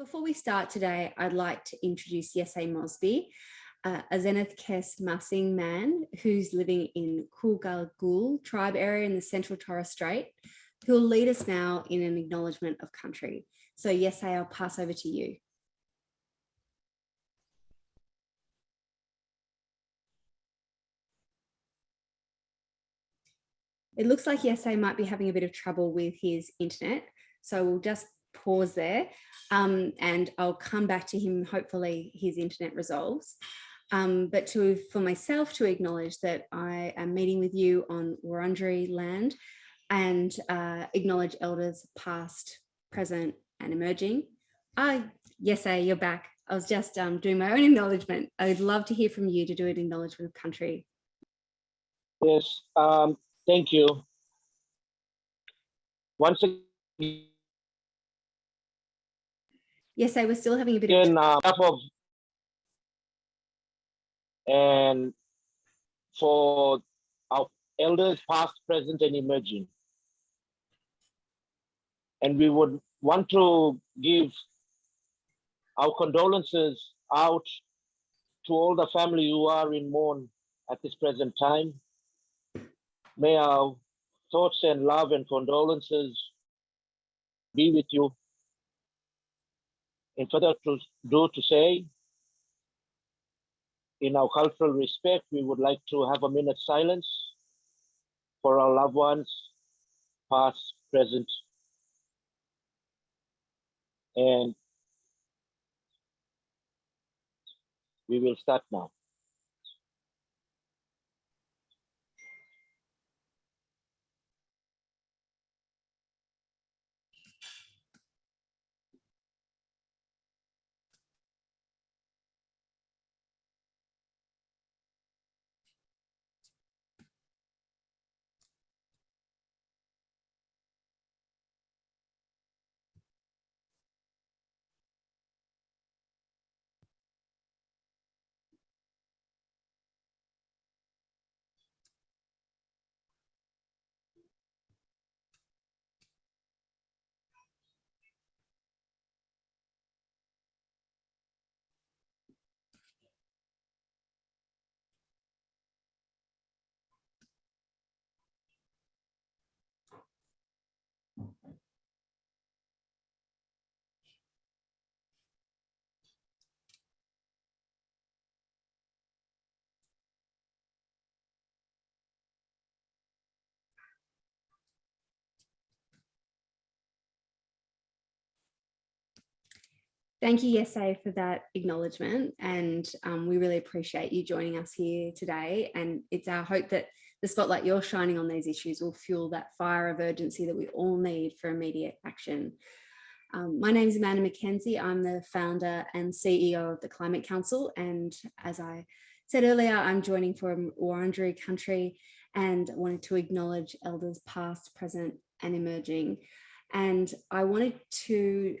Before we start today, I'd like to introduce Yesay Mosby, a Zenith Kes Masing man who's living in Kulgalgul tribe area in the Central Torres Strait, who will lead us now in an acknowledgement of country. So Yesay, I'll pass over to you. It looks like Yesay might be having a bit of trouble with his internet, so we'll just pause there and I'll come back to him. Hopefully his internet resolves. But for myself to acknowledge that I am meeting with you on Wurundjeri land and acknowledge elders past, present and emerging. Yesay, you're back. I was just doing my own acknowledgement. I'd love to hear from you to do an acknowledgement of country. Yes, thank you. Once again, Yesay, we're still having a bit of and for our elders past, present and emerging. And we would want to give our condolences out to all the family who are in mourn at this present time. May our thoughts and love and condolences be with you. And further to say, in our cultural respect, we would like to have a minute's silence for our loved ones, past, present, and we will start now. Thank you, Yesay, for that acknowledgement. And we really appreciate you joining us here today. And it's our hope that the spotlight you're shining on these issues will fuel that fire of urgency that we all need for immediate action. My name is McKenzie. I'm the founder and CEO of the Climate Council. And as I said earlier, I'm joining from Wurundjeri country and wanted to acknowledge elders past, present and emerging. And I wanted to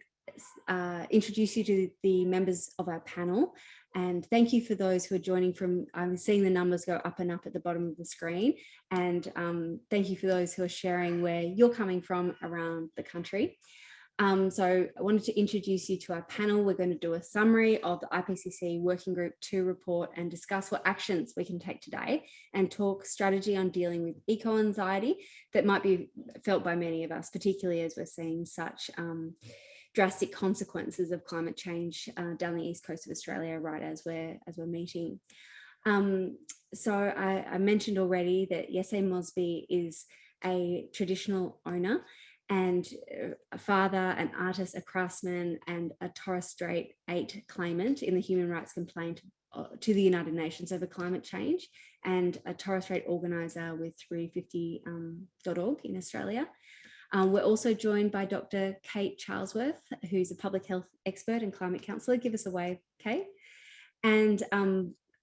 introduce you to the members of our panel, and thank you for those who are joining from, I'm seeing the numbers go up and up at the bottom of the screen, and thank you for those who are sharing where you're coming from around the country. So I wanted to introduce you to our panel. We're going to do a summary of the IPCC Working Group 2 report and discuss what actions we can take today and talk strategy on dealing with eco-anxiety that might be felt by many of us, particularly as we're seeing such drastic consequences of climate change down the east coast of Australia, right as we're meeting. So I mentioned already that Yesay Mosby is a traditional owner and a father, an artist, a craftsman, and a Torres Strait 8 claimant in the human rights complaint to the United Nations over climate change, and a Torres Strait organiser with 350.org in Australia. We're also joined by Dr. Kate Charlesworth, who's a public health expert and climate counsellor. Give us a wave, Kate. And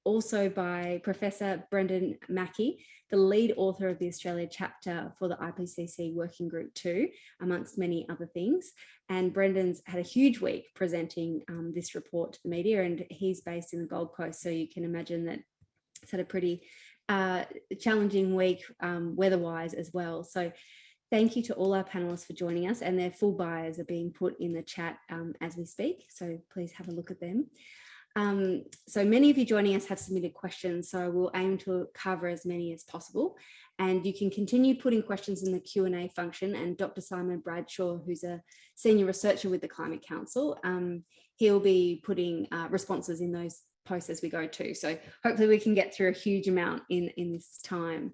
also by Professor Brendan Mackey, the lead author of the Australia chapter for the IPCC Working Group 2, amongst many other things. And Brendan's had a huge week presenting this report to the media, and he's based in the Gold Coast, so you can imagine that it's had a pretty challenging week weather-wise as well. So Thank you to all our panelists for joining us, and their full bios are being put in the chat as we speak, so please have a look at them. So many of you joining us have submitted questions, so we'll aim to cover as many as possible. And you can continue putting questions in the Q&A function, and Dr. Simon Bradshaw, who's a senior researcher with the Climate Council, he'll be putting responses in those posts as we go too. So hopefully we can get through a huge amount in this time.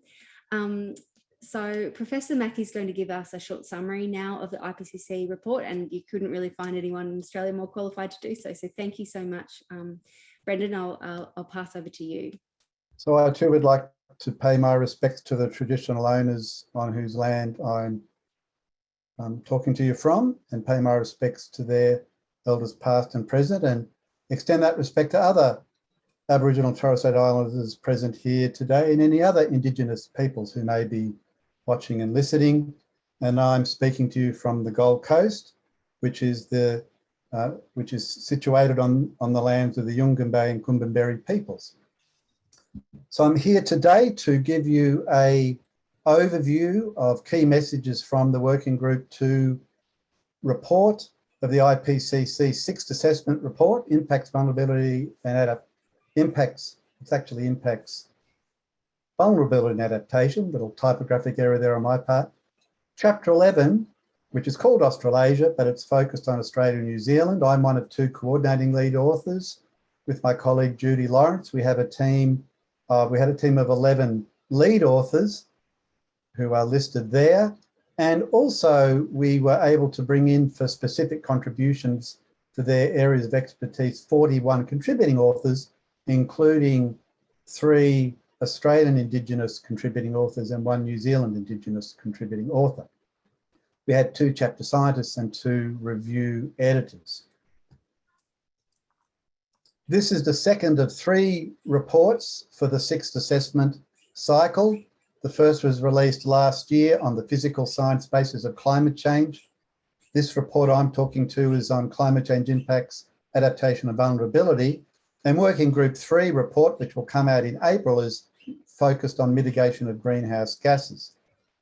So Professor Mackey is going to give us a short summary now of the IPCC report, and you couldn't really find anyone in Australia more qualified to do so. So thank you so much. Brendan, I'll pass over to you. So I too would like to pay my respects to the traditional owners on whose land I'm talking to you from, and pay my respects to their elders past and present, and extend that respect to other Aboriginal and Torres Strait Islanders present here today and any other Indigenous peoples who may be watching and listening. And I'm speaking to you from the Gold Coast, which is situated on the lands of the Yunganbay and Kumbamberi peoples. So I'm here today to give you an overview of key messages from the Working Group 2 report of the IPCC 6th Assessment Report, Impacts, Vulnerability and Impacts. It actually impacts vulnerability and adaptation, little typographic error there on my part. Chapter 11, which is called Australasia, but it's focused on Australia and New Zealand. I'm one of 2 coordinating lead authors with my colleague Judy Lawrence. We had a team of 11 lead authors who are listed there. And also we were able to bring in for specific contributions to their areas of expertise, 41 contributing authors, including 3 Australian Indigenous contributing authors and 1 New Zealand Indigenous contributing author. We had 2 chapter scientists and 2 review editors. This is the second of 3 reports for the 6th assessment cycle. The first was released last year on the physical science basis of climate change. This report I'm talking to is on climate change impacts, adaptation and vulnerability. And Working Group 3 report, which will come out in April, is focused on mitigation of greenhouse gases.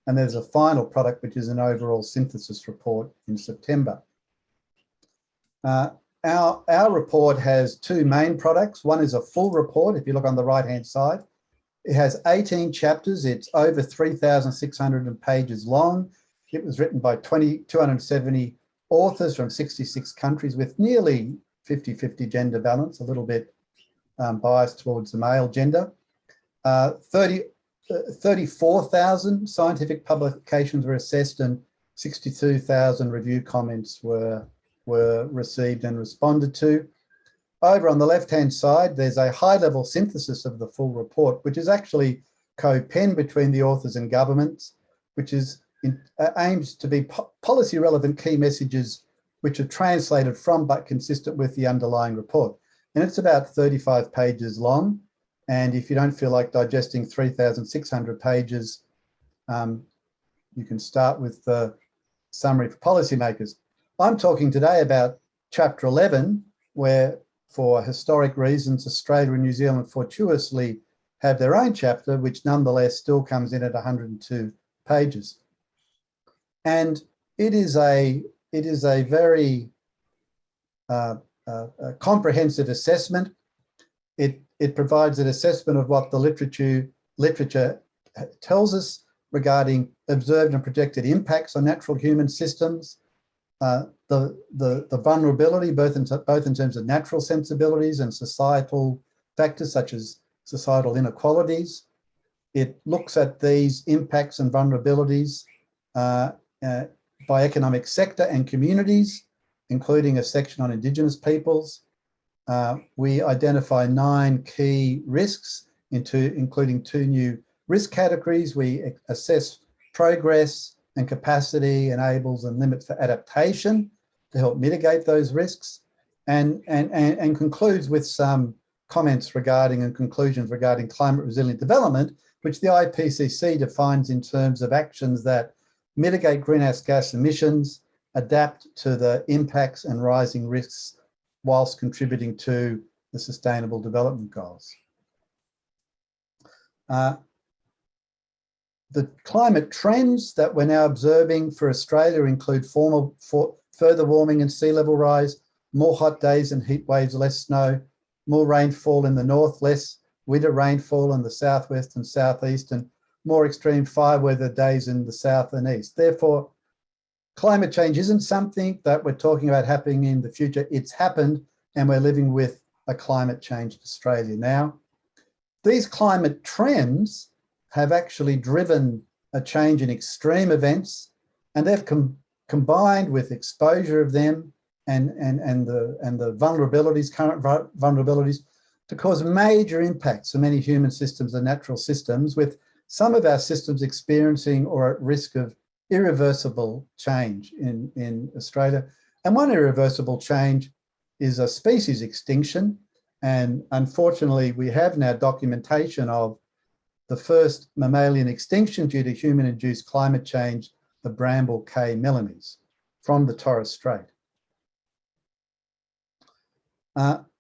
And there's a final product, which is an overall synthesis report in September. Our report has 2 main products. One is a full report, if you look on the right-hand side. It has 18 chapters. It's over 3,600 pages long. It was written by 270 authors from 66 countries with nearly 50-50 gender balance, a little bit biased towards the male gender. 34,000 scientific publications were assessed and 62,000 review comments were received and responded to. Over on the left-hand side, there's a high-level synthesis of the full report, which is actually co-penned between the authors and governments, which is aims to be policy-relevant key messages which are translated from but consistent with the underlying report. And it's about 35 pages long. And if you don't feel like digesting 3,600 pages, you can start with the summary for policymakers. I'm talking today about Chapter 11, where for historic reasons, Australia and New Zealand fortuitously have their own chapter, which nonetheless still comes in at 102 pages. And it is a very comprehensive assessment. It provides an assessment of what the literature tells us regarding observed and projected impacts on natural human systems, the vulnerability, both in terms of natural sensibilities and societal factors such as societal inequalities. It looks at these impacts and vulnerabilities by economic sector and communities, including a section on Indigenous peoples. We identify 9 key risks, including 2 new risk categories. We assess progress and capacity, enables and limits for adaptation to help mitigate those risks, and concludes with some comments regarding and conclusions regarding climate resilient development, which the IPCC defines in terms of actions that mitigate greenhouse gas emissions, adapt to the impacts and rising risks whilst contributing to the Sustainable Development Goals. The climate trends that we're now observing for Australia include further warming and sea level rise, more hot days and heat waves, less snow, more rainfall in the north, less winter rainfall in the southwest and southeast, and more extreme fire weather days in the south and east. Therefore, climate change isn't something that we're talking about happening in the future. It's happened, and we're living with a climate changed Australia now. These climate trends have actually driven a change in extreme events, and they've combined with exposure of them and the vulnerabilities, current vulnerabilities, to cause major impacts on many human systems and natural systems, with some of our systems experiencing or at risk of irreversible change in Australia. And one irreversible change is a species extinction. And unfortunately, we have now documentation of the first mammalian extinction due to human-induced climate change, the bramble K. melanes from the Torres Strait.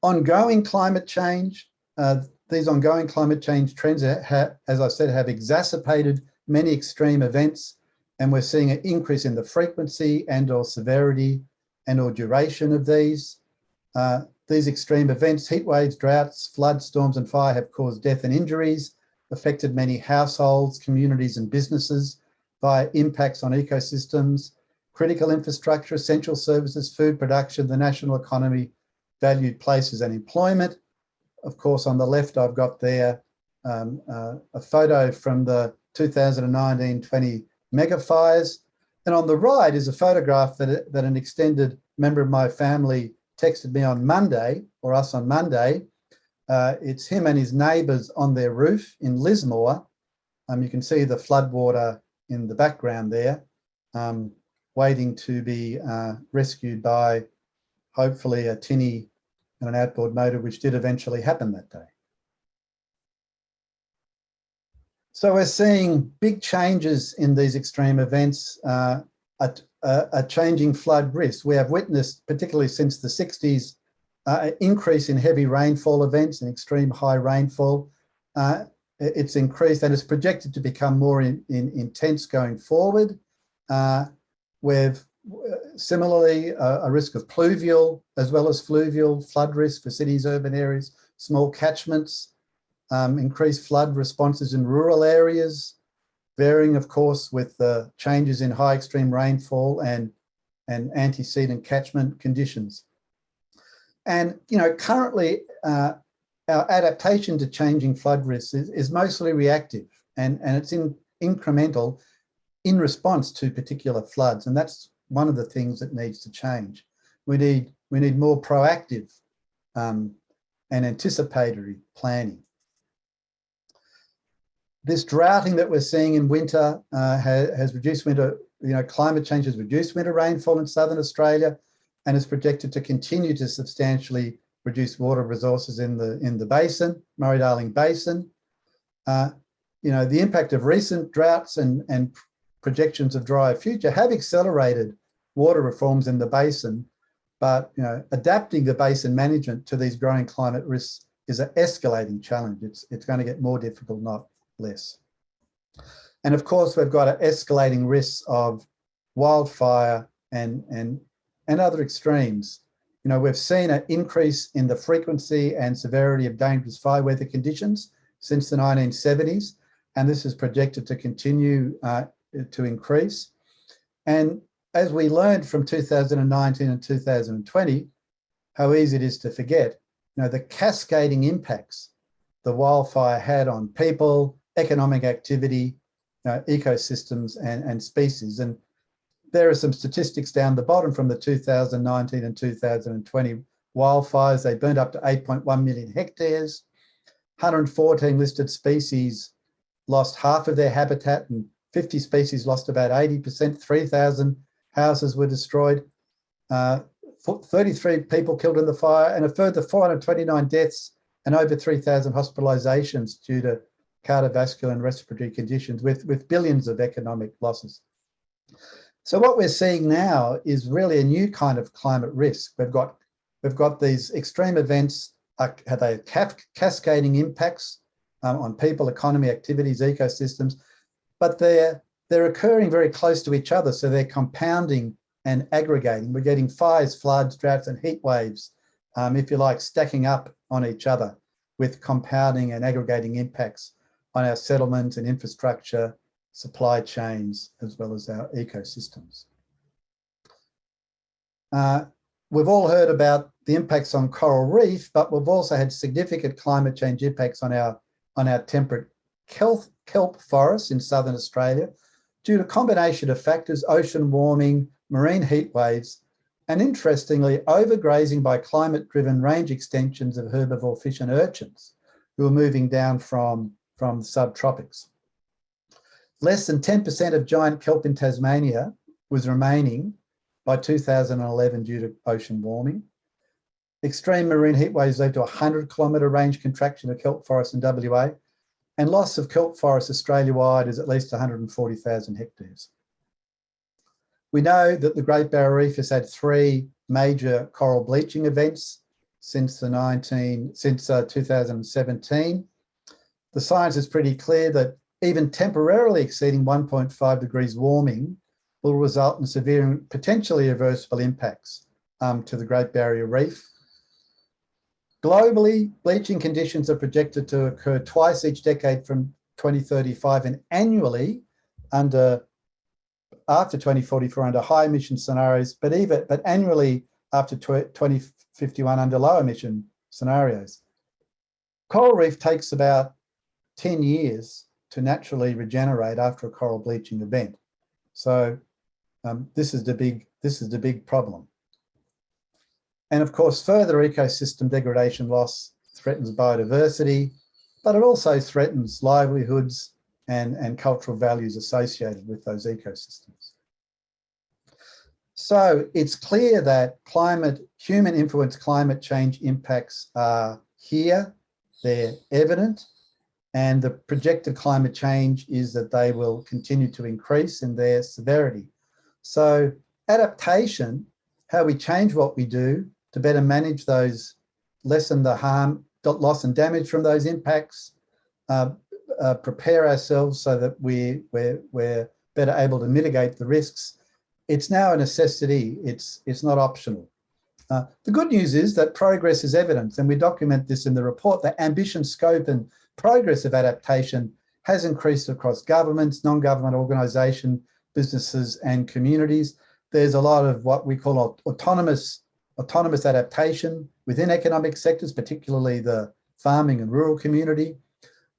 Ongoing climate change, these ongoing climate change trends, as I said, have exacerbated many extreme events, and we're seeing an increase in the frequency and or severity and or duration of these. These extreme events, heat waves, droughts, floods, storms and fire, have caused death and injuries, affected many households, communities and businesses via impacts on ecosystems, critical infrastructure, essential services, food production, the national economy, valued places and employment. Of course, on the left, I've got there a photo from the 2019-20 mega fires. And on the right is a photograph that an extended member of my family texted me on Monday, or us on Monday. It's him and his neighbours on their roof in Lismore. You can see the floodwater in the background there, waiting to be rescued by hopefully a tinny and an outboard motor, which did eventually happen that day. So we're seeing big changes in these extreme events, a changing flood risk. We have witnessed, particularly since the 60s, an increase in heavy rainfall events and extreme high rainfall. It's increased and it's projected to become more intense going forward. We've similarly a risk of pluvial as well as fluvial flood risk for cities, urban areas, small catchments, increased flood responses in rural areas, varying, of course, with the changes in high extreme rainfall and antecedent catchment conditions. And, you know, currently our adaptation to changing flood risks is mostly reactive and it's incremental in response to particular floods. And that's one of the things that needs to change. We need more proactive and anticipatory planning. This droughting that we're seeing in winter has reduced winter, climate change has reduced winter rainfall in southern Australia and is projected to continue to substantially reduce water resources in the basin, Murray-Darling Basin. The impact of recent droughts and projections of drier future have accelerated water reforms in the basin, but adapting the basin management to these growing climate risks is an escalating challenge. It's going to get more difficult, not less. And of course, we've got an escalating risks of wildfire and other extremes. We've seen an increase in the frequency and severity of dangerous fire weather conditions since the 1970s, and this is projected to continue to increase. And as we learned from 2019 and 2020, how easy it is to forget, the cascading impacts the wildfire had on people, economic activity, ecosystems and species. And there are some statistics down the bottom from the 2019 and 2020 wildfires. They burned up to 8.1 million hectares. 114 listed species lost half of their habitat and 50 species lost about 80%. 3,000 houses were destroyed. 33 people killed in the fire and a further 429 deaths and over 3,000 hospitalizations due to cardiovascular and respiratory conditions with billions of economic losses. So what we're seeing now is really a new kind of climate risk. We've got these extreme events, cascading impacts on people, economy, activities, ecosystems, but they're occurring very close to each other, so they're compounding and aggregating. We're getting fires, floods, droughts, and heat waves, if you like, stacking up on each other with compounding and aggregating impacts on our settlements and infrastructure, supply chains, as well as our ecosystems. We've all heard about the impacts on coral reef, but we've also had significant climate change impacts on our temperate kelp forests in southern Australia due to a combination of factors: ocean warming, marine heat waves, and interestingly, overgrazing by climate-driven range extensions of herbivore fish and urchins who are moving down from the subtropics. Less than 10% of giant kelp in Tasmania was remaining by 2011 due to ocean warming. Extreme marine heat waves led to a 100-kilometre range contraction of kelp forests in WA, and loss of kelp forests Australia-wide is at least 140,000 hectares. We know that the Great Barrier Reef has had 3 major coral bleaching events since 2017. The science is pretty clear that even temporarily exceeding 1.5 degrees warming will result in severe and potentially irreversible impacts to the Great Barrier Reef. Globally, bleaching conditions are projected to occur twice each decade from 2035 and annually after 2044 under high emission scenarios, but annually after 2051 under low emission scenarios. Coral reef takes about 10 years to naturally regenerate after a coral bleaching event. So this is the big problem. And of course, further ecosystem degradation loss threatens biodiversity, but it also threatens livelihoods and cultural values associated with those ecosystems. So it's clear that human-influenced climate change impacts are here, they're evident, and the projected climate change is that they will continue to increase in their severity. So adaptation, how we change what we do to better manage those, lessen the harm, loss and damage from those impacts, prepare ourselves so that we're better able to mitigate the risks. It's now a necessity, it's not optional. The good news is that progress is evident, and we document this in the report. The ambition, scope and progress of adaptation has increased across governments, non-government organisations, businesses and communities. There's a lot of what we call autonomous adaptation within economic sectors, particularly the farming and rural community.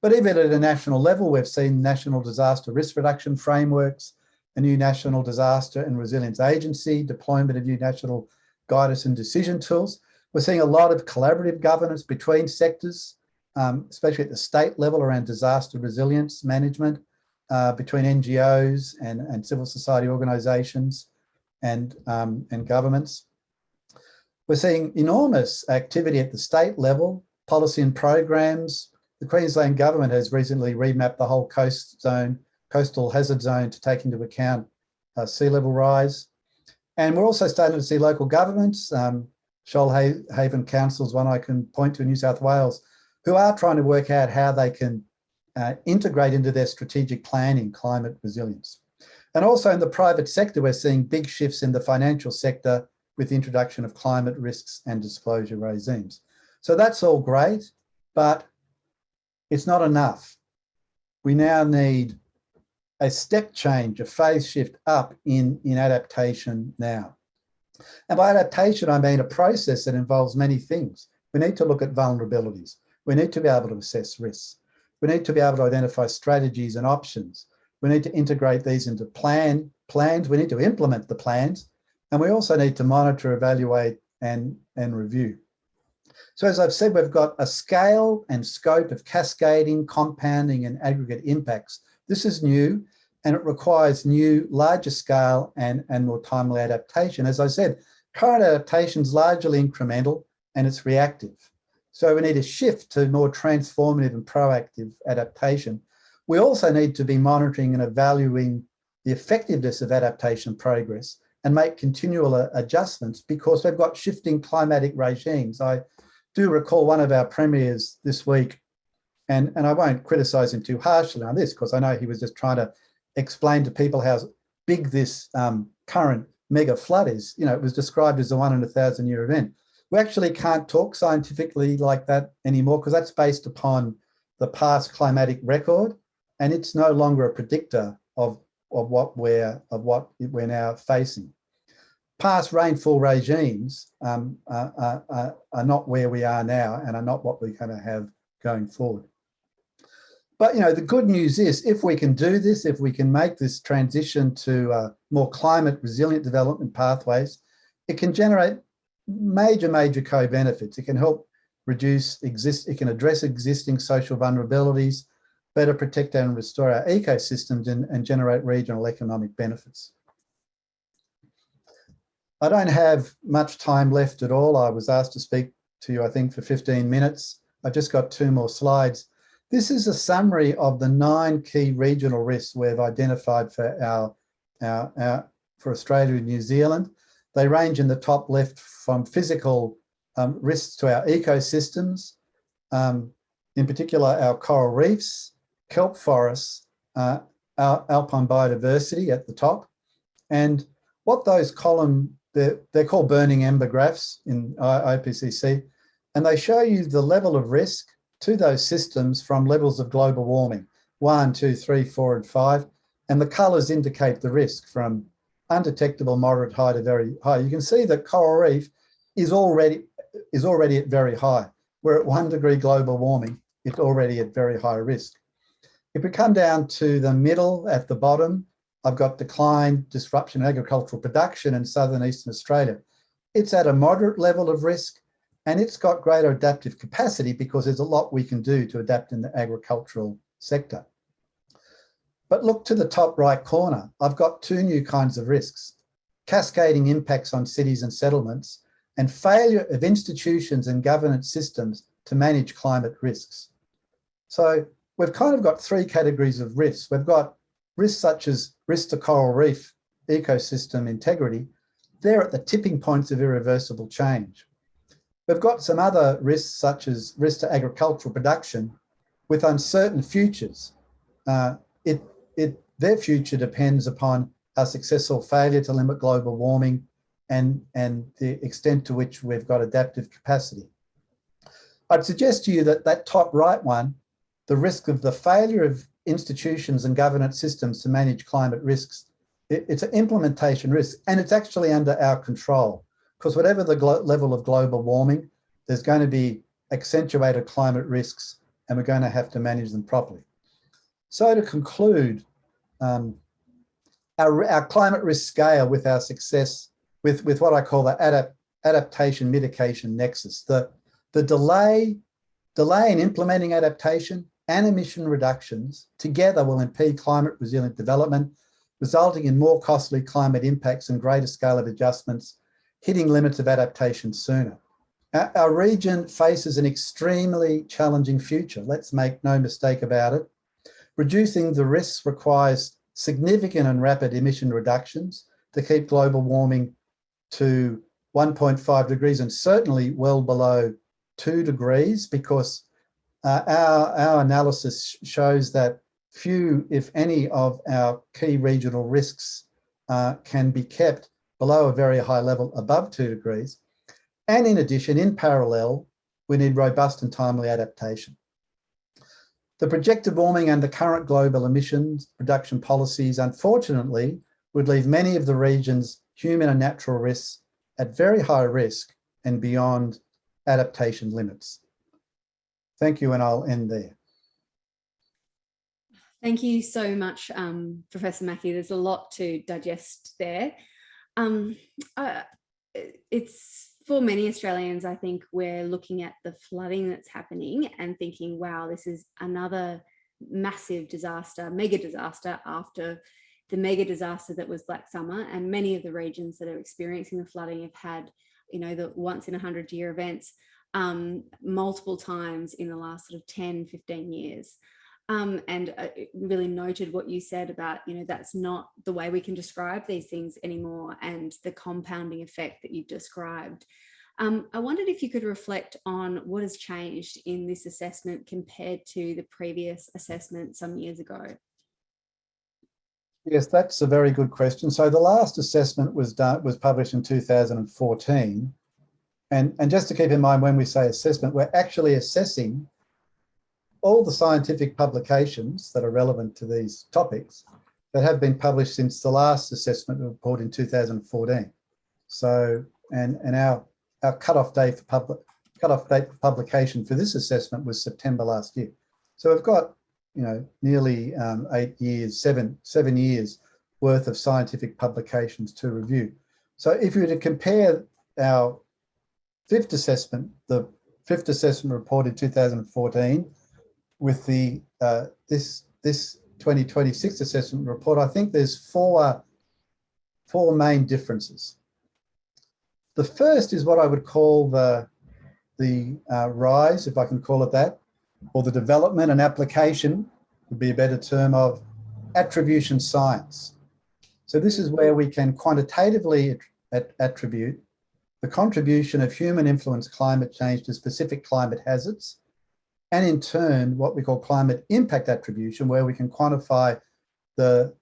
But even at a national level, we've seen national disaster risk reduction frameworks, a new national disaster and resilience agency, deployment of new national guidance and decision tools. We're seeing a lot of collaborative governance between sectors, especially at the state level around disaster resilience management, between NGOs and civil society organisations and governments. We're seeing enormous activity at the state level, policy and programs. The Queensland government has recently remapped the whole coastal hazard zone to take into account sea level rise. And we're also starting to see local governments, Shoalhaven Council's one I can point to in New South Wales, who are trying to work out how they can integrate into their strategic planning climate resilience. And also in the private sector, we're seeing big shifts in the financial sector with the introduction of climate risks and disclosure regimes. So that's all great, but it's not enough. We now need a step change, a phase shift up in adaptation now. And by adaptation, I mean a process that involves many things. We need to look at vulnerabilities. We need to be able to assess risks. We need to be able to identify strategies and options. We need to integrate these into plans. We need to implement the plans. And we also need to monitor, evaluate, and review. So as I've said, we've got a scale and scope of cascading, compounding, and aggregate impacts. This is new, and it requires new, larger scale and more timely adaptation. As I said, current adaptation is largely incremental and it's reactive. So we need a shift to more transformative and proactive adaptation. We also need to be monitoring and evaluating the effectiveness of adaptation progress and make continual adjustments because we've got shifting climatic regimes. I do recall one of our premiers this week, and I won't criticise him too harshly on this because I know he was just trying to explain to people how big this current mega flood is. You know, it was described as a 1 in 1,000 year event. We actually can't talk scientifically like that anymore because that's based upon the past climatic record, and it's no longer a predictor of what we're now facing. Past rainfall regimes are not where we are now and are not what we're going to have going forward. But, you know, the good news is if we can do this, if we can make this transition to more climate resilient development pathways, it can generate major co-benefits. It can help it can address existing social vulnerabilities, better protect and restore our ecosystems and generate regional economic benefits. I don't have much time left at all. I was asked to speak to you, I think, for 15 minutes. I've just got 2 more slides. This is a summary of the 9 key regional risks we've identified for for Australia and New Zealand. They range in the top left from physical risks to our ecosystems, in particular our coral reefs, kelp forests, our alpine biodiversity at the top. And what those they're called burning ember graphs in IPCC, and they show you the level of risk to those systems from levels of global warming, 1, 2, 3, 4, and 5. And the colours indicate the risk from undetectable, moderate, high to very high. You can see that coral reef is already at very high. We're at 1 degree global warming. It's already at very high risk. If we come down to the middle at the bottom, I've got decline, disruption in agricultural production in southern and eastern Australia. It's at a moderate level of risk, and it's got greater adaptive capacity because there's a lot we can do to adapt in the agricultural sector. But look to the top right corner. I've got 2 new kinds of risks: cascading impacts on cities and settlements, and failure of institutions and governance systems to manage climate risks. So we've kind of got 3 categories of risks. We've got risks such as risk to coral reef ecosystem integrity. They're at the tipping points of irreversible change. We've got some other risks such as risk to agricultural production with uncertain futures. Their future depends upon our successful failure to limit global warming and the extent to which we've got adaptive capacity. I'd suggest to you that that top right one, the risk of the failure of institutions and governance systems to manage climate risks, it's an implementation risk, and it's actually under our control, because whatever the level of global warming, there's going to be accentuated climate risks, and we're going to have to manage them properly. So to conclude, our climate risk scale with our success, with what I call the adaptation mitigation nexus, the delay in implementing adaptation and emission reductions together will impede climate resilient development, resulting in more costly climate impacts and greater scale of adjustments, hitting limits of adaptation sooner. Our region faces an extremely challenging future. Let's make no mistake about it. Reducing the risks requires significant and rapid emission reductions to keep global warming to 1.5 degrees and certainly well below 2 degrees, because our analysis shows that few, if any, of our key regional risks can be kept below a very high level above 2 degrees. And in addition, in parallel, we need robust and timely adaptation. The projected warming and the current global emissions reduction policies, unfortunately, would leave many of the region's human and natural risks at very high risk and beyond adaptation limits. Thank you, and I'll end there. Thank you so much, Professor Mackie. There's a lot to digest there. It's for many Australians, I think we're looking at the flooding that's happening and thinking, wow, this is another massive disaster, mega disaster after the mega disaster that was Black Summer. And many of the regions that are experiencing the flooding have had, you know, the once in 100-year events multiple times in the last sort of 10, 15 years. And really noted what you said about, you know, that's not the way we can describe these things anymore, and the compounding effect that you've described. I wondered if you could reflect on what has changed in this assessment compared to the previous assessment some years ago. Yes, that's a very good question. So the last assessment was published in 2014. And just to keep in mind, when we say assessment, we're actually assessing all the scientific publications that are relevant to these topics that have been published since the last assessment report in 2014. So, and our cutoff date for publication for this assessment was September last year. So we've got, nearly 8 years, seven years worth of scientific publications to review. So if you were to compare our fifth assessment, the fifth assessment report in 2014, with the this 2026 assessment report, I think there's four main differences. The first is what I would call the rise, if I can call it that, or the development and application, would be a better term, of attribution science. So this is where we can quantitatively attribute the contribution of human influenced climate change to specific climate hazards, and in turn, what we call climate impact attribution, where we can quantify the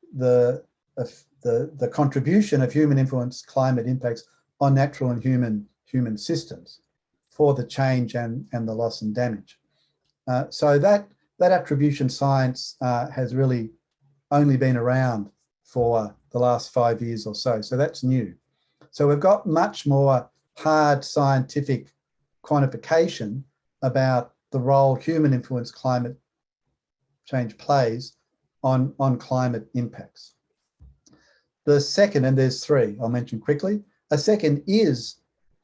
contribution of human influenced climate impacts on natural and human systems for the change and the loss and damage. So that attribution science has really only been around for the last 5 years or so. So that's new. So we've got much more hard scientific quantification about the role human influenced climate change plays on climate impacts. The second, and there's three I'll mention quickly, a second is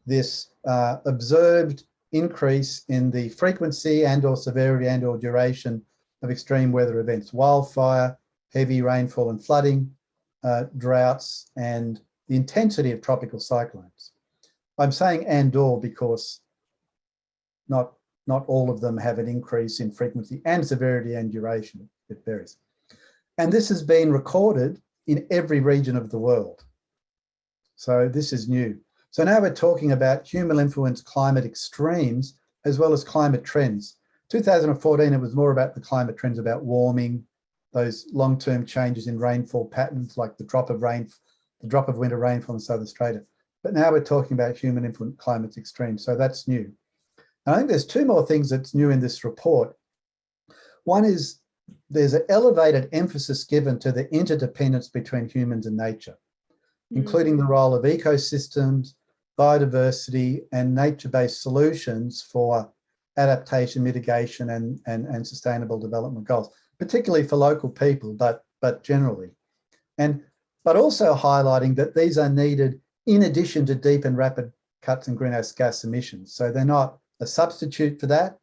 this observed increase in the frequency and or severity and or duration of extreme weather events, wildfire, heavy rainfall and flooding, droughts, and the intensity of tropical cyclones. I'm saying and or because not all of them have an increase in frequency and severity and duration. It varies. And this has been recorded in every region of the world. So this is new. So now we're talking about human influenced climate extremes as well as climate trends. 2014, it was more about the climate trends, about warming, those long-term changes in rainfall patterns, like the drop of winter rainfall in South Australia. But now we're talking about human influenced climate extremes. So that's new. And I think there's two more things that's new in this report. One is there's an elevated emphasis given to the interdependence between humans and nature, including the role of ecosystems, biodiversity, and nature-based solutions for adaptation, mitigation, and sustainable development goals, particularly for local people, but generally. But also highlighting that these are needed in addition to deep and rapid cuts in greenhouse gas emissions. So they're not a substitute for that.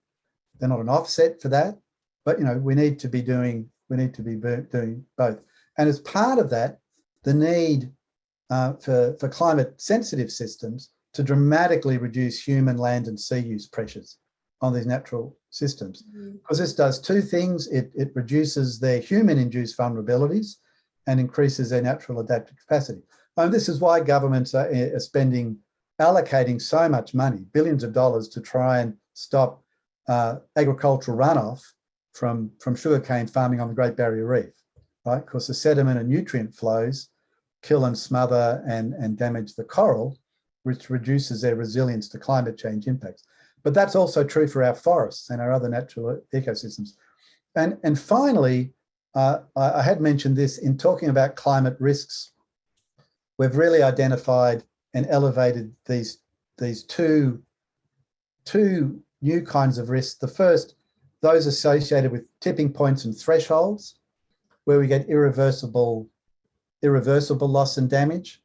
They're not an offset for that. But we need to be doing both. And as part of that, the need for climate sensitive systems to dramatically reduce human land and sea use pressures on these natural systems. Because this does two things. It reduces their human induced vulnerabilities and increases their natural adaptive capacity. And this is why governments are allocating so much money, billions of dollars, to try and stop agricultural runoff from sugarcane farming on the Great Barrier Reef, right? Because the sediment and nutrient flows kill and smother and damage the coral, which reduces their resilience to climate change impacts. But that's also true for our forests and our other natural ecosystems. And finally, I had mentioned this in talking about climate risks. We've really identified and elevated these two new kinds of risks. The first, those associated with tipping points and thresholds, where we get irreversible loss and damage.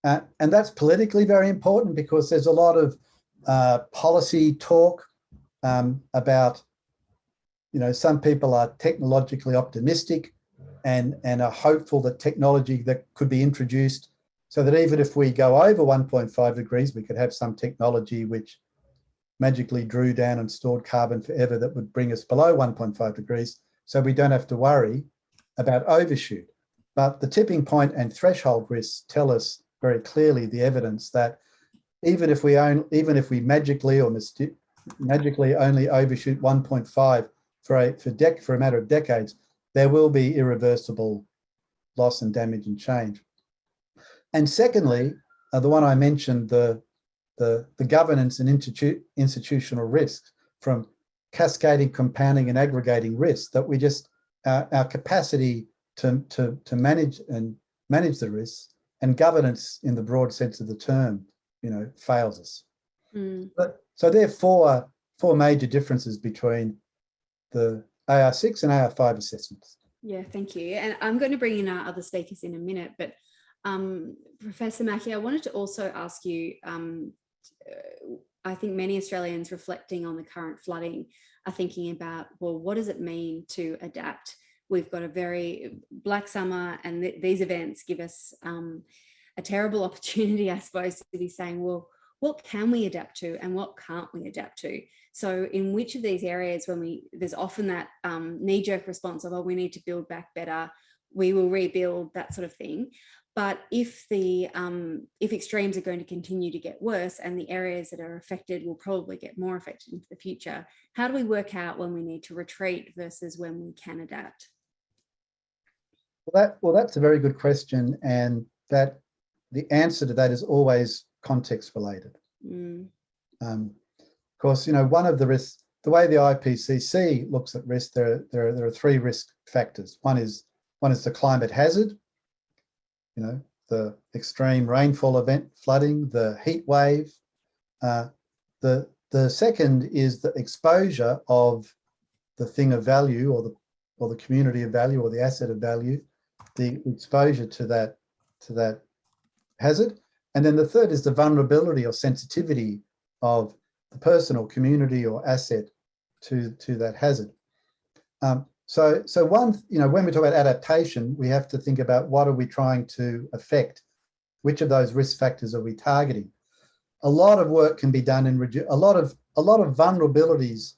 And that's politically very important because there's a lot of policy talk about, some people are technologically optimistic and are hopeful that technology that could be introduced so that even if we go over 1.5 degrees, we could have some technology which magically drew down and stored carbon forever that would bring us below 1.5 degrees. So we don't have to worry about overshoot. But the tipping point and threshold risks tell us very clearly the evidence that even if we magically only overshoot 1.5 for a matter of decades, there will be irreversible loss and damage and change. And secondly, the one I mentioned, the governance and institutional risks from cascading, compounding and aggregating risks, that we just, our capacity to manage the risks and governance in the broad sense of the term, fails us. So there are four major differences between the AR6 and AR5 assessments. Yeah, thank you. And I'm going to bring in our other speakers in a minute, but Professor Mackie, I wanted to also ask you, I think many Australians reflecting on the current flooding are thinking about, well, what does it mean to adapt? We've got a very black summer, and these events give us a terrible opportunity, I suppose, to be saying, well, what can we adapt to and what can't we adapt to? So in which of these areas, there's often that knee-jerk response of, oh, we need to build back better, we will rebuild, that sort of thing. But if extremes are going to continue to get worse and the areas that are affected will probably get more affected into the future, how do we work out when we need to retreat versus when we can adapt? Well, that's a very good question, and that the answer to that is always context related. Of course, one of the risks, the way the IPCC looks at risk, there are three risk factors. One is the climate hazard, the extreme rainfall event, flooding, the heat wave. The second is the exposure of the thing of value, or the community of value, or the asset of value, the exposure to that hazard. And then the third is the vulnerability or sensitivity of the person or community or asset to that hazard. So one, when we talk about adaptation, we have to think about what are we trying to affect? Which of those risk factors are we targeting? A lot of work can be done in a lot of vulnerabilities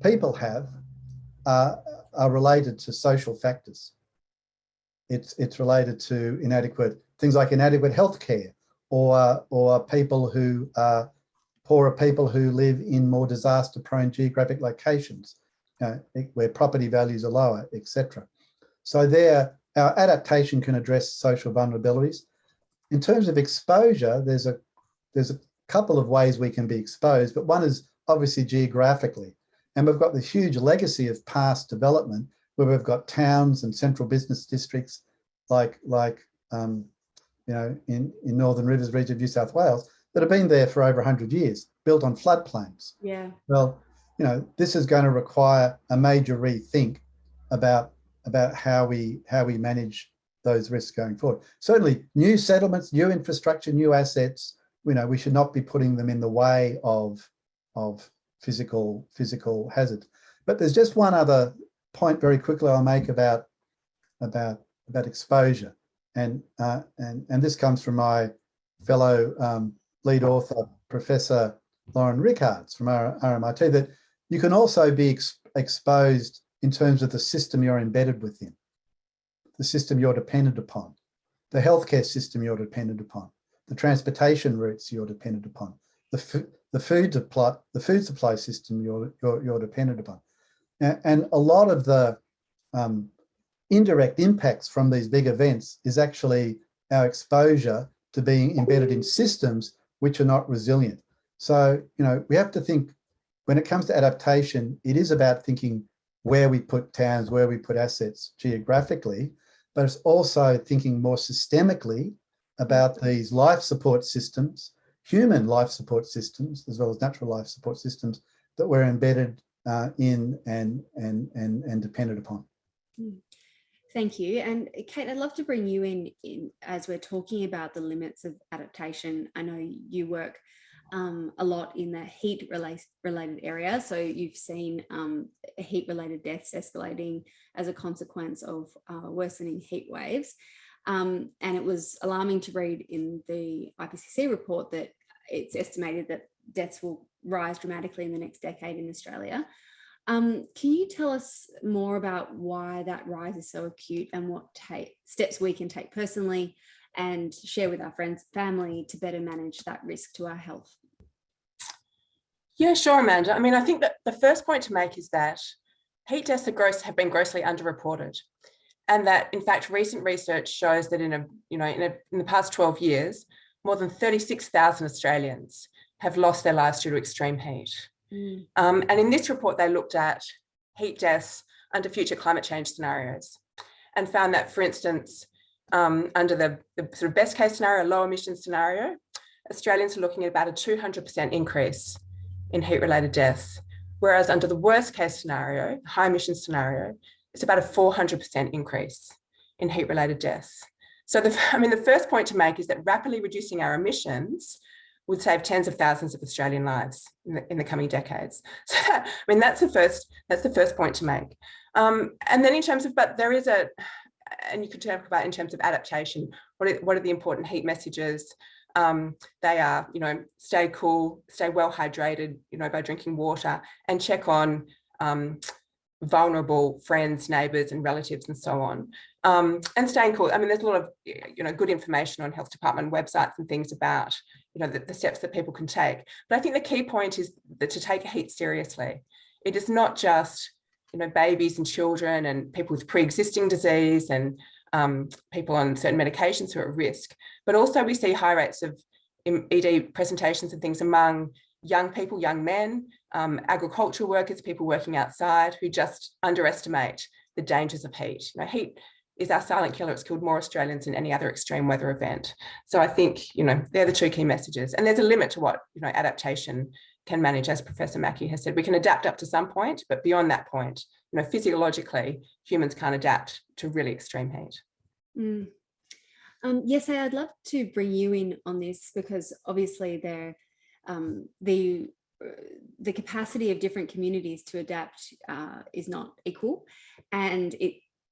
people have are related to social factors. It's related to things like inadequate healthcare, or people who are poorer people who live in more disaster-prone geographic locations, where property values are lower, etc. So our adaptation can address social vulnerabilities. In terms of exposure, there's a couple of ways we can be exposed, but one is obviously geographically. And we've got the huge legacy of past development where we've got towns and central business districts like in Northern Rivers region of New South Wales that have been there for over 100 years, built on floodplains. Yeah. Well, this is going to require a major rethink about how we manage those risks going forward. Certainly, new settlements, new infrastructure, new assets. We should not be putting them in the way of physical hazards. But there's just one other point very quickly I'll make about exposure, and this comes from my fellow lead author, Professor Lauren Rickards from RMIT, that you can also be exposed in terms of the system you're embedded within, the system you're dependent upon, the healthcare system you're dependent upon, the transportation routes you're dependent upon, the food supply system you're dependent upon, and a lot of the indirect impacts from these big events is actually our exposure to being embedded in systems which are not resilient. So we have to think, when it comes to adaptation, it is about thinking where we put towns, where we put assets geographically, but it's also thinking more systemically about these life support systems, human life support systems, as well as natural life support systems that we're embedded in and dependent upon. Thank you. And Kate, I'd love to bring you in as we're talking about the limits of adaptation. I know you work a lot in the heat related area. So you've seen heat related deaths escalating as a consequence of worsening heat waves. And it was alarming to read in the IPCC report that it's estimated that deaths will rise dramatically in the next decade in Australia. Can you tell us more about why that rise is so acute and what steps we can take personally and share with our friends and family to better manage that risk to our health? Yeah, sure, Amanda. I mean, I think that the first point to make is that heat deaths have been grossly underreported. and that in fact recent research shows that in the past 12 years, more than 36,000 Australians have lost their lives due to extreme heat. And in this report, they looked at heat deaths under future climate change scenarios and found that, for instance, under the sort of best case scenario, low emission scenario, Australians are looking at about a 200% increase in heat-related deaths, whereas under the worst case scenario, high emission scenario, it's about a 400% increase in heat-related deaths. So the first point to make is that rapidly reducing our emissions would save tens of thousands of Australian lives in the coming decades. So that's the first point to make. And then in terms of, and you could talk about in terms of adaptation, what are the important heat messages? They are, stay cool, stay well hydrated, by drinking water, and check on vulnerable friends, neighbours and relatives and so on. And staying cool. There's a lot of, good information on health department websites and things about, the steps that people can take. But I think the key point is that to take heat seriously. It is not just, babies and children and people with pre-existing disease and people on certain medications who are at risk, but also we see high rates of ED presentations and things among young people, young men, agricultural workers, people working outside who just underestimate the dangers of heat. Heat is our silent killer. It's killed more Australians than any other extreme weather event. So I think, they're the two key messages. And there's a limit to what, adaptation can manage. As Professor Mackie has said, we can adapt up to some point, but beyond that point, physiologically, humans can't adapt to really extreme heat. Yes, I'd love to bring you in on this, because obviously the capacity of different communities to adapt is not equal, and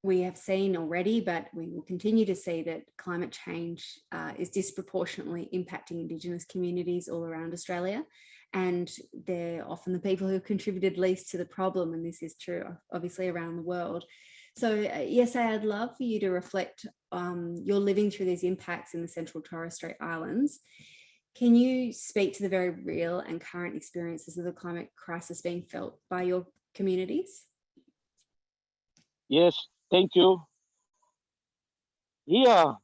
we have seen already, but we will continue to see that climate change is disproportionately impacting Indigenous communities all around Australia, and they're often the people who contributed least to the problem, and this is true obviously around the world. So yes, I'd love for you to reflect you're living through these impacts in the Central Torres Strait Islands. Can you speak to the very real and current experiences of the climate crisis being felt by your communities? Yes, thank you. Here,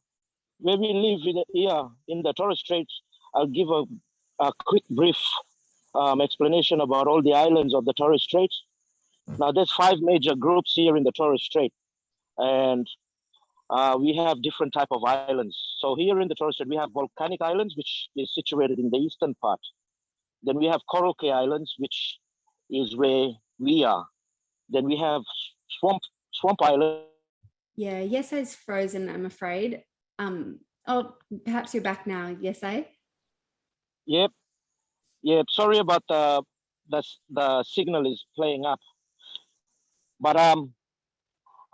where we live in the Torres Straits, I'll give a quick brief explanation about all the islands of the Torres Straits. Now, there's 5 major groups here in the Torres Strait, and we have different type of islands. So here in the Torres Strait, we have volcanic islands, which is situated in the eastern part. Then we have Coral Cay Islands, which is where we are. Then we have Swamp Island. Yeah, Yesay's frozen, I'm afraid. Oh, perhaps you're back now, Yesay. Yep. Sorry about the signal is playing up. But I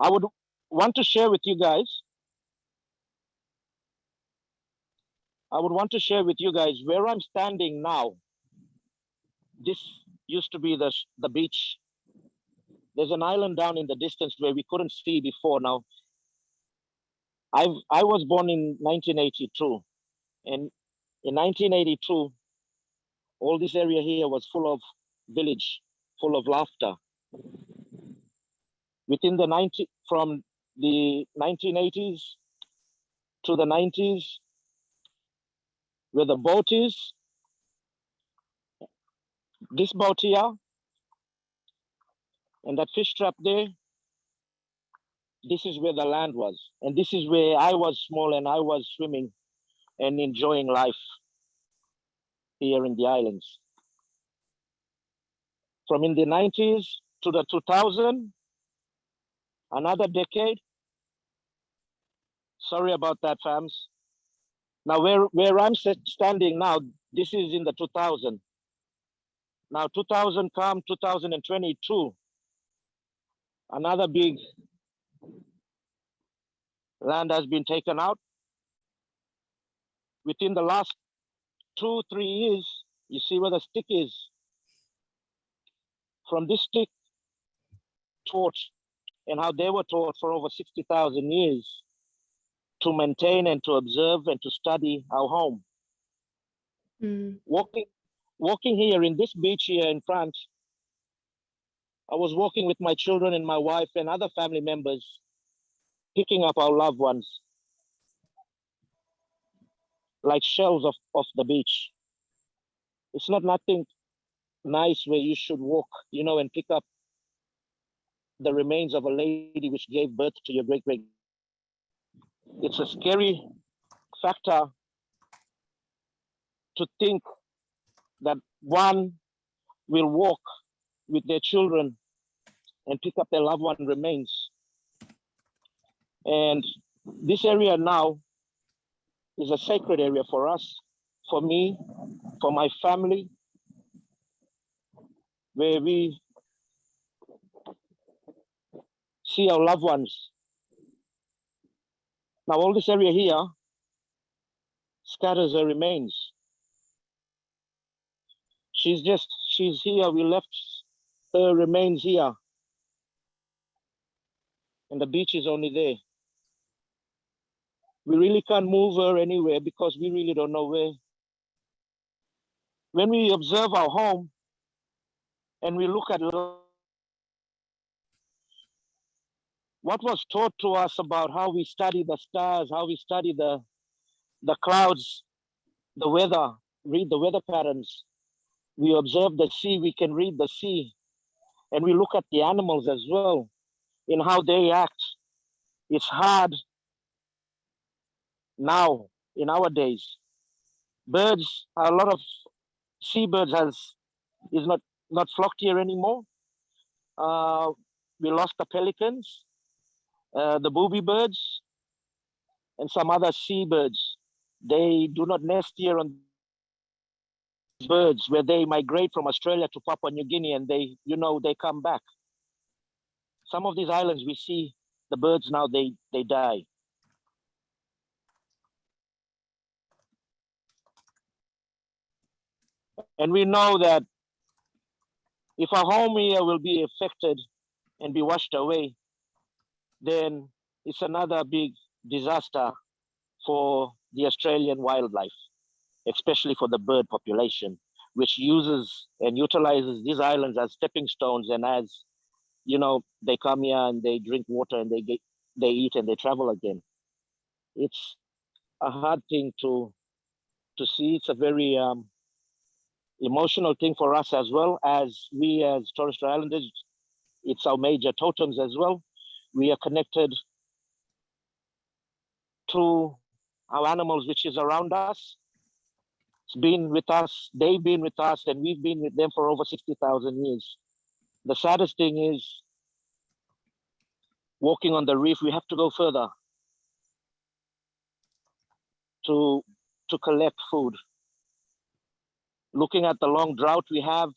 would want to share with you guys. Where I'm standing now. This used to be the beach. There's an island down in the distance where we couldn't see before. Now, I was born in 1982, and in 1982, all this area here was full of village, full of laughter. From the 1980s to the 90s, where the boat is, this boat here, and that fish trap there, this is where the land was. And this is where I was small and I was swimming and enjoying life here in the islands. From in the 90s to the 2000, another decade. Sorry about that, fams. Now where I'm standing now, this is in the 2000. Now 2000 come 2022. Another big land has been taken out. Within the last 2-3 years, you see where the stick is. From this stick, taught, and how they were taught for over 60,000 years to maintain and to observe and to study our home. Walking here in this beach here in front, I was walking with my children and my wife and other family members picking up our loved ones like shells of the beach. It's not nothing nice where you should walk, you know, and pick up the remains of a lady which gave birth to your great-great. It's a scary factor to think that one will walk with their children and pick up their loved one remains. And this area now is a sacred area for us, for me, for my family, where we see our loved ones. Now, all this area here scatters her remains. She's here, we left her remains here. And the beach is only there. We really can't move her anywhere because we really don't know where. When we observe our home and we look at what was taught to us about how we study the stars, how we study the clouds, the weather, read the weather patterns. We observe the sea, we can read the sea. And we look at the animals as well in how they act. It's hard now in our days. Birds, a lot of seabirds is not flocked here anymore. We lost the pelicans, the booby birds, and some other seabirds. They do not nest here on birds where they migrate from Australia to Papua New Guinea and they come back. Some of these islands we see the birds now, they die. And we know that if our home here will be affected and be washed away, then it's another big disaster for the Australian wildlife, especially for the bird population, which uses and utilizes these islands as stepping stones. And as, you know, they come here and they drink water and they eat and they travel again. It's a hard thing to see. It's a very emotional thing for us as well, as we as Torres Strait Islanders. It's our major totems as well. We are connected to our animals, which is around us. It's been with us, they've been with us, and we've been with them for over 60,000 years. The saddest thing is walking on the reef, we have to go further to collect food. Looking at the long drought we have,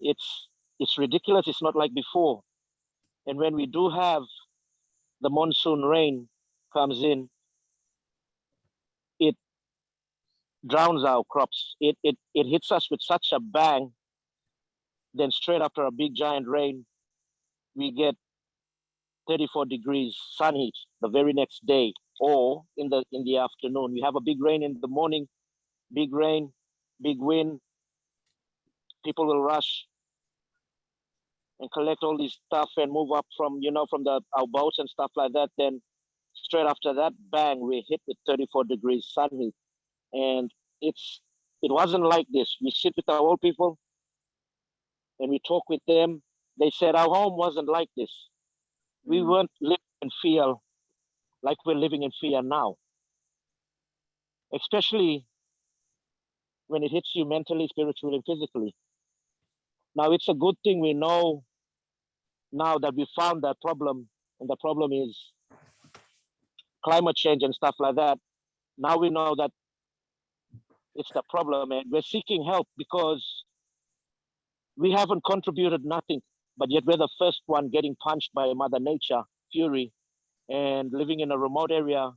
it's ridiculous. It's not like before. And when we do have the monsoon rain comes in, it drowns our crops. It hits us with such a bang. Then straight after a big giant rain, we get 34 degrees sun heat the very next day, or in the afternoon. We have a big rain in the morning, big rain, big wind. People will rush and collect all this stuff and move up from our boats and stuff like that. Then straight after that, bang, we're hit with 34 degrees sun heat. And it wasn't like this. We sit with our old people and we talk with them. They said our home wasn't like this. We weren't living in fear like we're living in fear now. Especially when it hits you mentally, spiritually, and physically. Now, it's a good thing we know now that we found that problem, and the problem is climate change and stuff like that. Now we know that it's the problem, and we're seeking help because we haven't contributed nothing, but yet we're the first one getting punched by Mother Nature, fury, and living in a remote area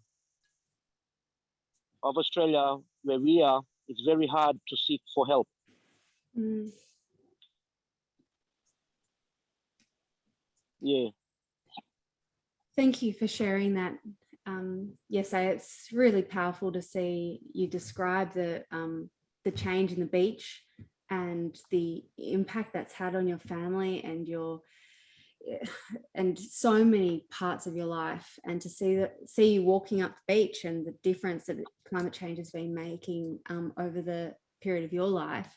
of Australia where we are. It's very hard to seek for help. Yeah. Thank you for sharing that. Yes, it's really powerful to see you describe the change in the beach and the impact that's had on your family and and so many parts of your life, and to see you walking up the beach and the difference that climate change has been making over the period of your life.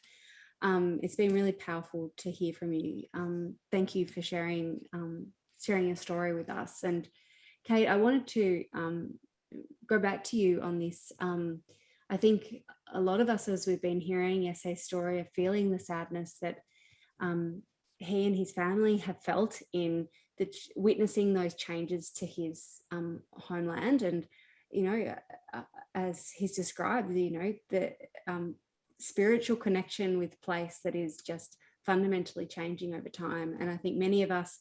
It's been really powerful to hear from you. Thank you for sharing your story with us. And Kate, I wanted to go back to you on this. I think a lot of us, as we've been hearing Yesay's story, are feeling the sadness that he and his family have felt in witnessing those changes to his homeland. And, you know, as he's described, you know, the spiritual connection with place that is just fundamentally changing over time. And I think many of us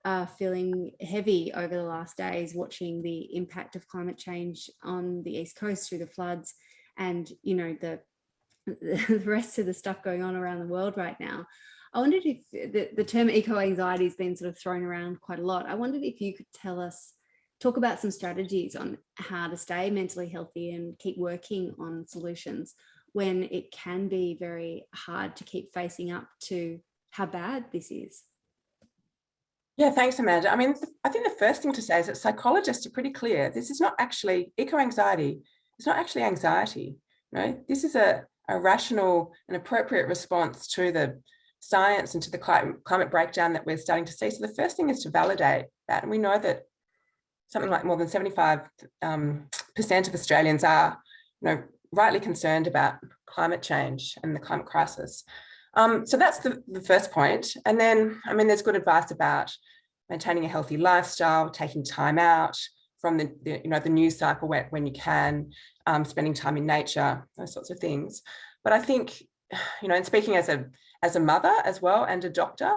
are feeling heavy over the last days, watching the impact of climate change on the East Coast through the floods, and, you know, the rest of the stuff going on around the world right now. I wondered if the term eco-anxiety has been sort of thrown around quite a lot. I wondered if you could talk about some strategies on how to stay mentally healthy and keep working on solutions when it can be very hard to keep facing up to how bad this is. Yeah, thanks, Amanda. I mean, I think the first thing to say is that psychologists are pretty clear. This is not actually eco-anxiety. It's not actually anxiety. You know, this is a rational and appropriate response to the science and to the climate breakdown that we're starting to see. So the first thing is to validate that. And we know that something like more than 75% of Australians are, you know, rightly concerned about climate change and the climate crisis. So that's the first point. And then, I mean, there's good advice about maintaining a healthy lifestyle, taking time out from the news cycle when you can, spending time in nature, those sorts of things. But I think, you know, and speaking as a mother as well and a doctor,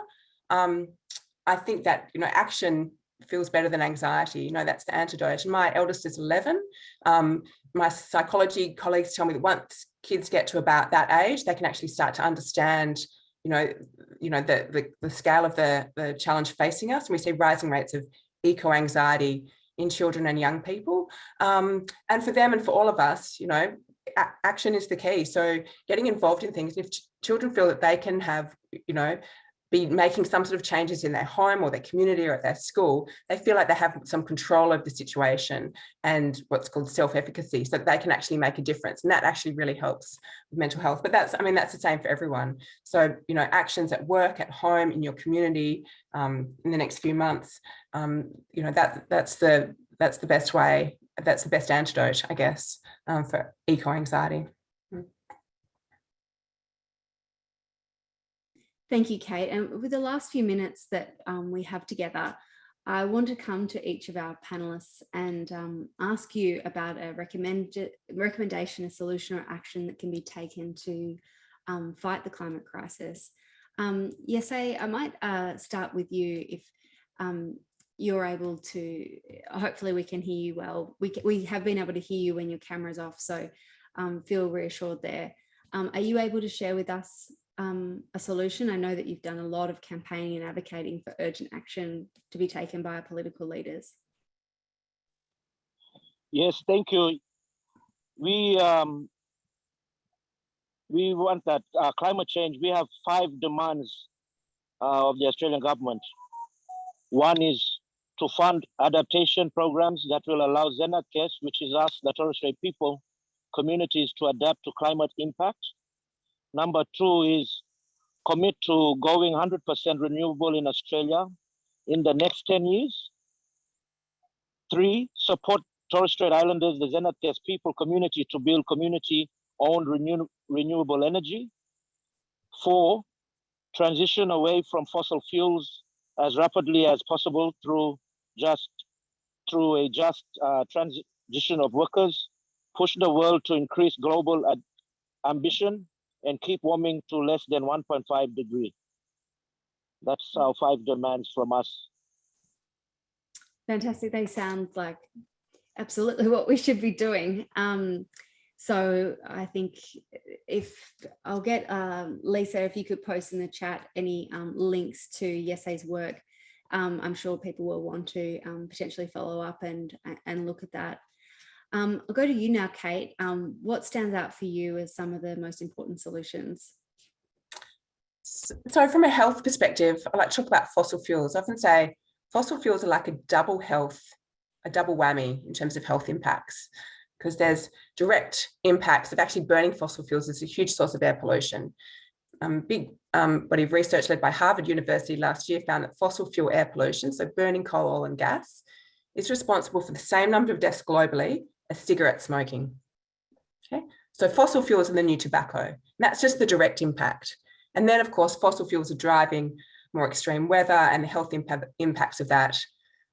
I think that, you know, action feels better than anxiety. You know, that's the antidote. And my eldest is 11. My psychology colleagues tell me that once kids get to about that age, they can actually start to understand, the scale of the challenge facing us. And we see rising rates of eco-anxiety in children and young people. And for them and for all of us, you know, action is the key. So getting involved in things, if children feel that they can have, you know, be making some sort of changes in their home or their community or at their school, they feel like they have some control of the situation and what's called self-efficacy, so that they can actually make a difference. And that actually really helps with mental health. But that's the same for everyone. So, you know, actions at work, at home, in your community, in the next few months, you know, that's the best way, that's the best antidote, I guess, for eco-anxiety. Thank you, Kate. And with the last few minutes that we have together, I want to come to each of our panelists and ask you about a recommendation, a solution or action that can be taken to fight the climate crisis. Yesay, I might start with you if you're able to. Hopefully we can hear you well. We have been able to hear you when your camera's off, so feel reassured there. Are you able to share with us a solution? I know that you've done a lot of campaigning and advocating for urgent action to be taken by our political leaders. Yes, thank you. We want that climate change. We have 5 demands of the Australian government. One is to fund adaptation programs that will allow Zenakes, which is us, the Torres Strait people, communities to adapt to climate impact. Number 2 is commit to going 100% renewable in Australia in the next 10 years. 3, support Torres Strait Islanders, the Zenakes people community, to build community-owned renewable energy. 4, transition away from fossil fuels as rapidly as possible through a just transition of workers. Push the world to increase global ambition and keep warming to less than 1.5 degrees. That's our 5 demands from us. Fantastic. They sound like absolutely what we should be doing. So I think if I'll get Lisa, if you could post in the chat any links to Yesay's work, I'm sure people will want to potentially follow up and look at that. I'll go to you now, Kate. What stands out for you as some of the most important solutions? So from a health perspective, I like to talk about fossil fuels. I often say fossil fuels are like a double whammy in terms of health impacts, because there's direct impacts of actually burning fossil fuels is a huge source of air pollution. Big body of research led by Harvard University last year found that fossil fuel air pollution, so burning coal, oil and gas, is responsible for the same number of deaths globally as cigarette smoking. Okay, so fossil fuels are the new tobacco, and that's just the direct impact. And then, of course, fossil fuels are driving more extreme weather and the health impacts of that: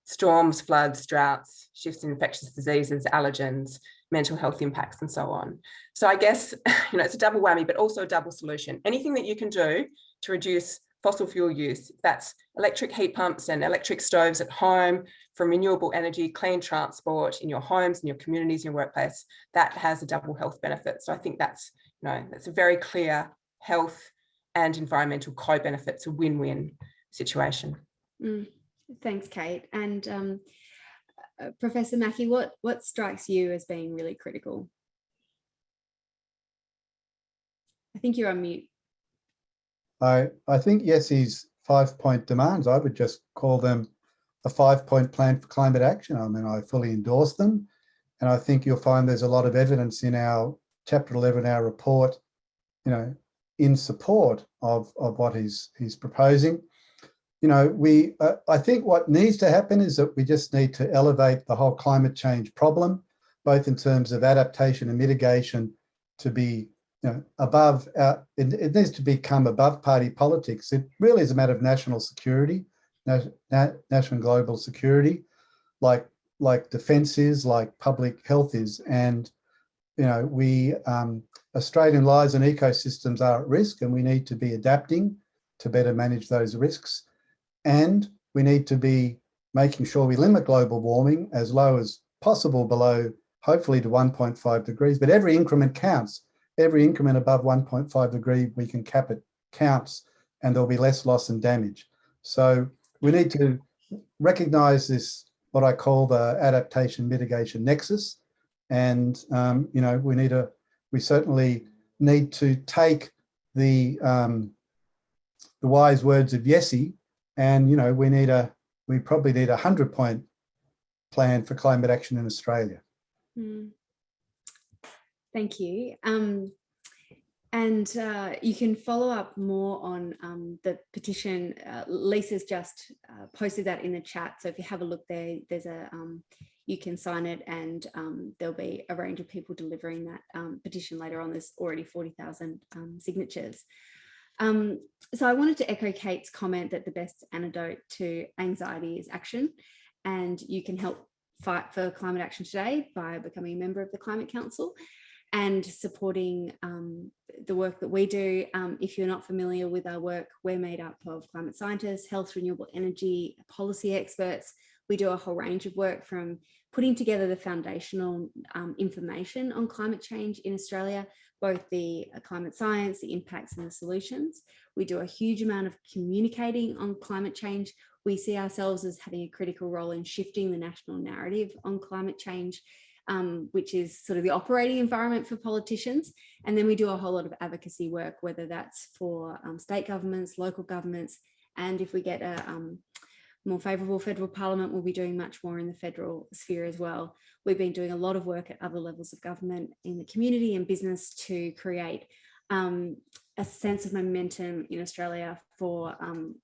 storms, floods, droughts, shifts in infectious diseases, allergens, mental health impacts, and so on. So I guess, it's a double whammy, but also a double solution. Anything that you can do to reduce fossil fuel use, that's electric heat pumps and electric stoves at home, from renewable energy, clean transport in your homes, in your communities, in your workplace, that has a double health benefit. So I think that's a very clear health and environmental co-benefits, a win-win situation. Thanks, Kate. And Professor Mackie, what strikes you as being really critical? I think you're on mute. I think Yessie's 5-point demands, I would just call them a 5-point plan for climate action. I mean, I fully endorse them. And I think you'll find there's a lot of evidence in our Chapter 11, our report, in support of what he's proposing. I think what needs to happen is that we just need to elevate the whole climate change problem, both in terms of adaptation and mitigation, to be above it needs to become above party politics. It really is a matter of national security, national and global security, like defence is, like public health is. And Australian lives and ecosystems are at risk, and we need to be adapting to better manage those risks. And we need to be making sure we limit global warming as low as possible, below, hopefully, to 1.5 degrees. But every increment counts. Every increment above 1.5 degree, we can cap it, counts, and there'll be less loss and damage. So we need to recognise this, what I call the adaptation mitigation nexus. And, we certainly need to take the wise words of Yessie, and, we probably need a 100-point plan for climate action in Australia. Thank you. And you can follow up more on the petition. Lisa's just posted that in the chat. So if you have a look there, there's you can sign it, and there'll be a range of people delivering that petition later on. There's already 40,000 signatures. So I wanted to echo Kate's comment that the best antidote to anxiety is action, and you can help fight for climate action today by becoming a member of the Climate Council and supporting the work that we do. If you're not familiar with our work, we're made up of climate scientists, health, renewable energy, policy experts. We do a whole range of work, from putting together the foundational information on climate change in Australia, both the climate science, the impacts and the solutions. We do a huge amount of communicating on climate change. We see ourselves as having a critical role in shifting the national narrative on climate change, which is sort of the operating environment for politicians. And then we do a whole lot of advocacy work, whether that's for state governments, local governments, and if we get a more favourable federal parliament, we'll be doing much more in the federal sphere as well. We've been doing a lot of work at other levels of government, in the community and business, to create a sense of momentum in Australia for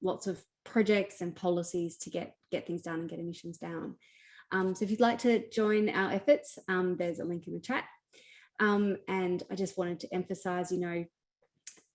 lots of projects and policies to get things done and get emissions down. So if you'd like to join our efforts, there's a link in the chat. And I just wanted to emphasise,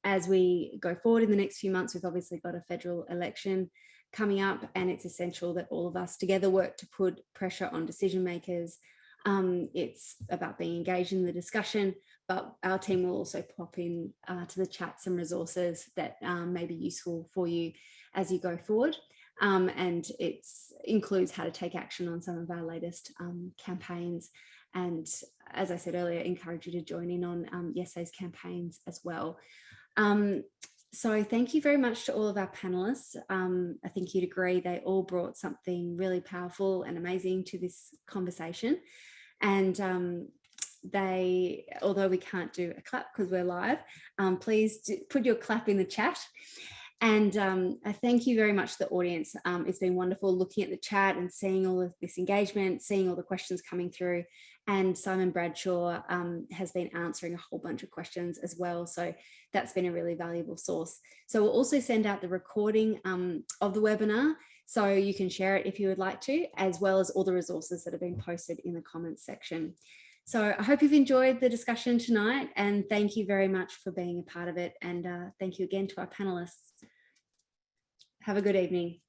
as we go forward in the next few months, we've obviously got a federal election coming up, and it's essential that all of us together work to put pressure on decision makers. It's about being engaged in the discussion, but our team will also pop in to the chat some resources that may be useful for you as you go forward. And it includes how to take action on some of our latest campaigns. And as I said earlier, encourage you to join in on Yesay's campaigns as well. So thank you very much to all of our panelists. I think you'd agree they all brought something really powerful and amazing to this conversation. And although we can't do a clap because we're live, please put your clap in the chat. And I thank you very much to the audience. It's been wonderful looking at the chat and seeing all of this engagement, seeing all the questions coming through. And Simon Bradshaw has been answering a whole bunch of questions as well. So that's been a really valuable source. So we'll also send out the recording of the webinar, so you can share it if you would like to, as well as all the resources that have been posted in the comments section. So I hope you've enjoyed the discussion tonight, and thank you very much for being a part of it. And thank you again to our panelists. Have a good evening.